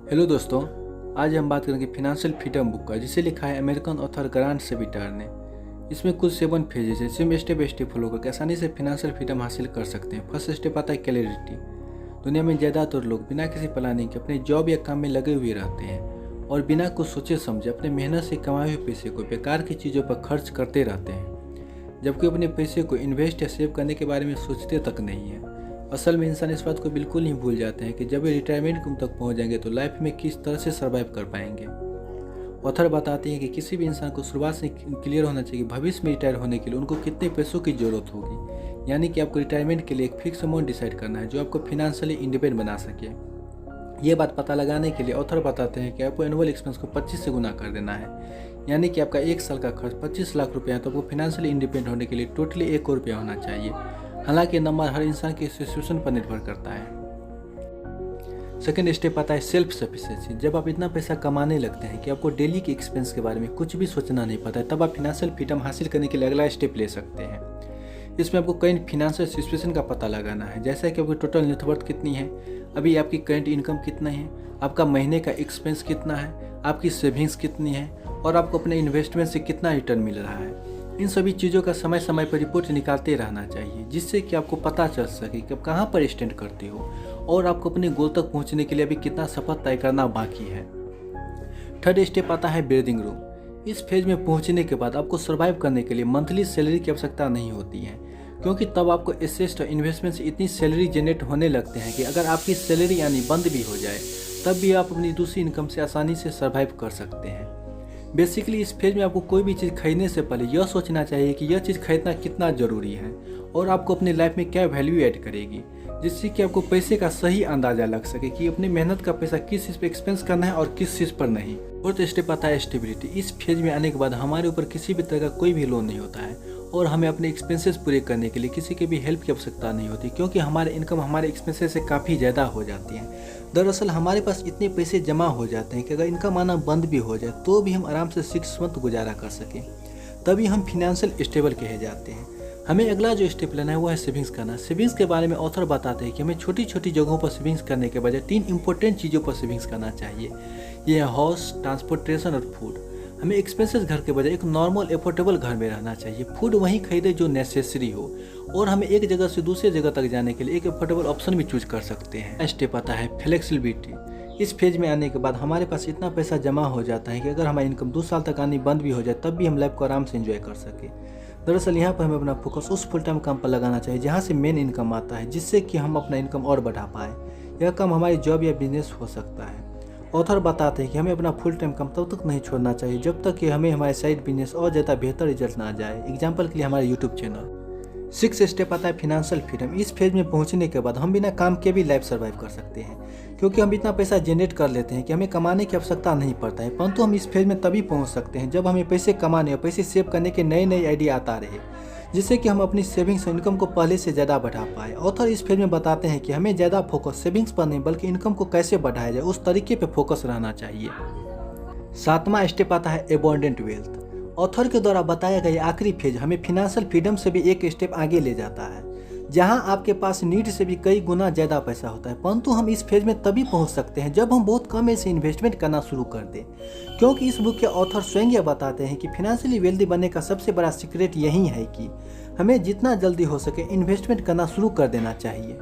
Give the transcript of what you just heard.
Hello दोस्तों, आज हम बात करेंगे फिनेंशियल फ्रीडम बुक का, जिसे लिखा है अमेरिकन ऑथर ग्रांट सेबिटार ने। इसमें कुल 7 पेजेस है, जिसमें स्टेप बाय स्टेप फॉलो करके आसानी से फिनेंशियल फ्रीडम हासिल कर सकते हैं। फर्स्ट स्टेप आता है क्लैरिटी। दुनिया में ज़्यादातर लोग बिना किसी प्लानिंग के अपने जॉब या काम में लगे हुए रहते हैं और बिना कुछ सोचे समझे अपने मेहनत से कमाए हुए पैसे को बेकार की चीज़ों पर खर्च करते रहते हैं, जबकि अपने पैसे को इन्वेस्ट या सेव करने के बारे में सोचते तक नहीं है। असल में इंसान इस बात को बिल्कुल नहीं भूल जाते हैं कि जब वे रिटायरमेंट तक पहुंच जाएंगे तो लाइफ में किस तरह से सर्वाइव कर पाएंगे। ऑथर बताते हैं कि किसी भी इंसान को शुरुआत से क्लियर होना चाहिए कि भविष्य में रिटायर होने के लिए उनको कितने पैसों की जरूरत होगी। यानी कि आपको रिटायरमेंट के लिए एक फिक्स अमाउंट डिसाइड करना है जो आपको फिनेंशियली इंडिपेंडेंट बना सके। ये बात पता लगाने के लिए ऑथर बताते हैं कि आपको एनुअल एक्सपेंस को 25 से गुना कर देना है। यानी कि आपका 1 साल का खर्च 25 लाख रुपया है तो आपको फिनेंशियली इंडिपेंडेंट होने के लिए टोटली 1 करोड़ रुपया होना चाहिए। हालांकि नंबर हर इंसान की सिचुएशन पर निर्भर करता है। सेकेंड स्टेप आता है सेल्फ सफिशिएंसी। जब आप इतना पैसा कमाने लगते हैं कि आपको डेली के एक्सपेंस के बारे में कुछ भी सोचना नहीं पड़ता है, तब आप फिनेंशियल फ्रीडम हासिल करने के लिए अगला स्टेप ले सकते हैं। इसमें आपको कई फिनेंशियल सिचुएशन का पता लगाना है, जैसा कि आपकी टोटल नेटवर्थ कितनी है, अभी आपकी करंट इनकम कितना है, आपका महीने का एक्सपेंस कितना है, आपकी सेविंग्स कितनी है और आपको अपने इन्वेस्टमेंट से कितना रिटर्न मिल रहा है। इन सभी चीज़ों का समय समय पर रिपोर्ट निकालते रहना चाहिए, जिससे कि आपको पता चल सके कि आप कहाँ पर स्टैंड करते हो और आपको अपने गोल तक पहुँचने के लिए अभी कितना सफ़र तय करना बाकी है। थर्ड स्टेप आता है ब्रीदिंग रूम। इस फेज में पहुँचने के बाद आपको सर्वाइव करने के लिए मंथली सैलरी की आवश्यकता नहीं होती है, क्योंकि तब आपको एसेट और इन्वेस्टमेंट से इतनी सैलरी जनरेट होने लगते हैं कि अगर आपकी सैलरी यानी बंद भी हो जाए तब भी आप अपनी दूसरी इनकम से आसानी से सर्वाइव कर सकते हैं। बेसिकली इस फेज में आपको कोई भी चीज़ खरीदने से पहले यह सोचना चाहिए कि यह चीज़ खरीदना कितना ज़रूरी है और आपको अपनी लाइफ में क्या वैल्यू ऐड करेगी, जिससे कि आपको पैसे का सही अंदाज़ा लग सके कि अपनी मेहनत का पैसा किस चीज़ पर एक्सपेंस करना है और किस चीज़ पर नहीं। फोर्थ स्टेप आता है स्टेबिलिटी। इस फेज में आने के बाद हमारे ऊपर किसी भी तरह का कोई भी लोन नहीं होता है और हमें अपने एक्सपेंसेस पूरे करने के लिए किसी के भी हेल्प की आवश्यकता नहीं होती, क्योंकि हमारे इनकम हमारे एक्सपेंसेस से काफ़ी ज़्यादा हो जाती है। दरअसल हमारे पास इतने पैसे जमा हो जाते हैं कि अगर इनकम आना बंद भी हो जाए तो भी हम आराम से 6 मंथ गुजारा कर सकें, तभी हम फिनेंशियल स्टेबल कहे जाते हैं। हमें अगला जो स्टेप लेना है वो है सेविंग्स करना। सेविंग्स के बारे में ऑथर बताते हैं कि हमें छोटी छोटी जगहों पर सेविंग्स करने के बजाय 3 इंपॉर्टेंट चीज़ों पर सेविंग्स करना चाहिए। ये है हाउस, ट्रांसपोर्टेशन और फूड। हमें एक्सपेंसेस घर के बजाय एक नॉर्मल एफोर्डेबल घर में रहना चाहिए। फूड वहीं खरीदे जो नेसेसरी हो और हमें एक जगह से दूसरी जगह तक जाने के लिए एक एफोर्डेबल ऑप्शन भी चूज कर सकते हैं। स्टेप आता है फ्लेक्सिबिलिटी। इस फेज में आने के बाद हमारे पास इतना पैसा जमा हो जाता है कि अगर हमारी इनकम 2 साल तक आनी बंद भी हो जाए तब भी हम लाइफ को आराम से एंजॉय कर सके। दरअसल यहाँ पर हमें अपना फोकस उस फुल टाइम काम पर लगाना चाहिए जहाँ से मेन इनकम आता है, जिससे कि हम अपना इनकम और बढ़ा पाए। यह काम हमारी जॉब या बिजनेस हो सकता है। ऑथर बताते हैं कि हमें अपना फुल टाइम काम तब तक नहीं छोड़ना चाहिए जब तक कि हमें हमारे साइड बिजनेस और ज़्यादा बेहतर रिजल्ट ना जाए। एग्जाम्पल के लिए हमारे यूट्यूब चैनल। 6 स्टेप आता है फिनेंशियल फ्रीडम। इस फेज में पहुंचने के बाद हम बिना काम के भी लाइफ सर्वाइव कर सकते हैं, क्योंकि हम इतना पैसा जनरेट कर लेते हैं कि हमें कमाने की आवश्यकता नहीं पड़ता है। परंतु हम इस फेज में तभी पहुंच सकते हैं जब हमें पैसे कमाने और पैसे सेव करने के नए नए आइडिया आता रहे, जिससे कि हम अपनी सेविंग्स और इनकम को पहले से ज़्यादा बढ़ा पाए। ऑथर इस फेज में बताते हैं कि हमें ज़्यादा फोकस सेविंग्स पर नहीं बल्कि इनकम को कैसे बढ़ाया जाए उस तरीके पर फोकस रहना चाहिए। 7वां स्टेप आता है एबंडेंट वेल्थ। ऑथर के द्वारा बताया गया आखिरी फेज हमें फिनेंशियल फ्रीडम से भी एक स्टेप आगे ले जाता है, जहां आपके पास नीड से भी कई गुना ज़्यादा पैसा होता है। परंतु हम इस फेज में तभी पहुंच सकते हैं जब हम बहुत कम ऐसे इन्वेस्टमेंट करना शुरू कर दें, क्योंकि इस बुक के ऑथर स्वयं यह बताते हैं कि फिनेंशियली वेल्दी बनने का सबसे बड़ा सीक्रेट यही है कि हमें जितना जल्दी हो सके इन्वेस्टमेंट करना शुरू कर देना चाहिए।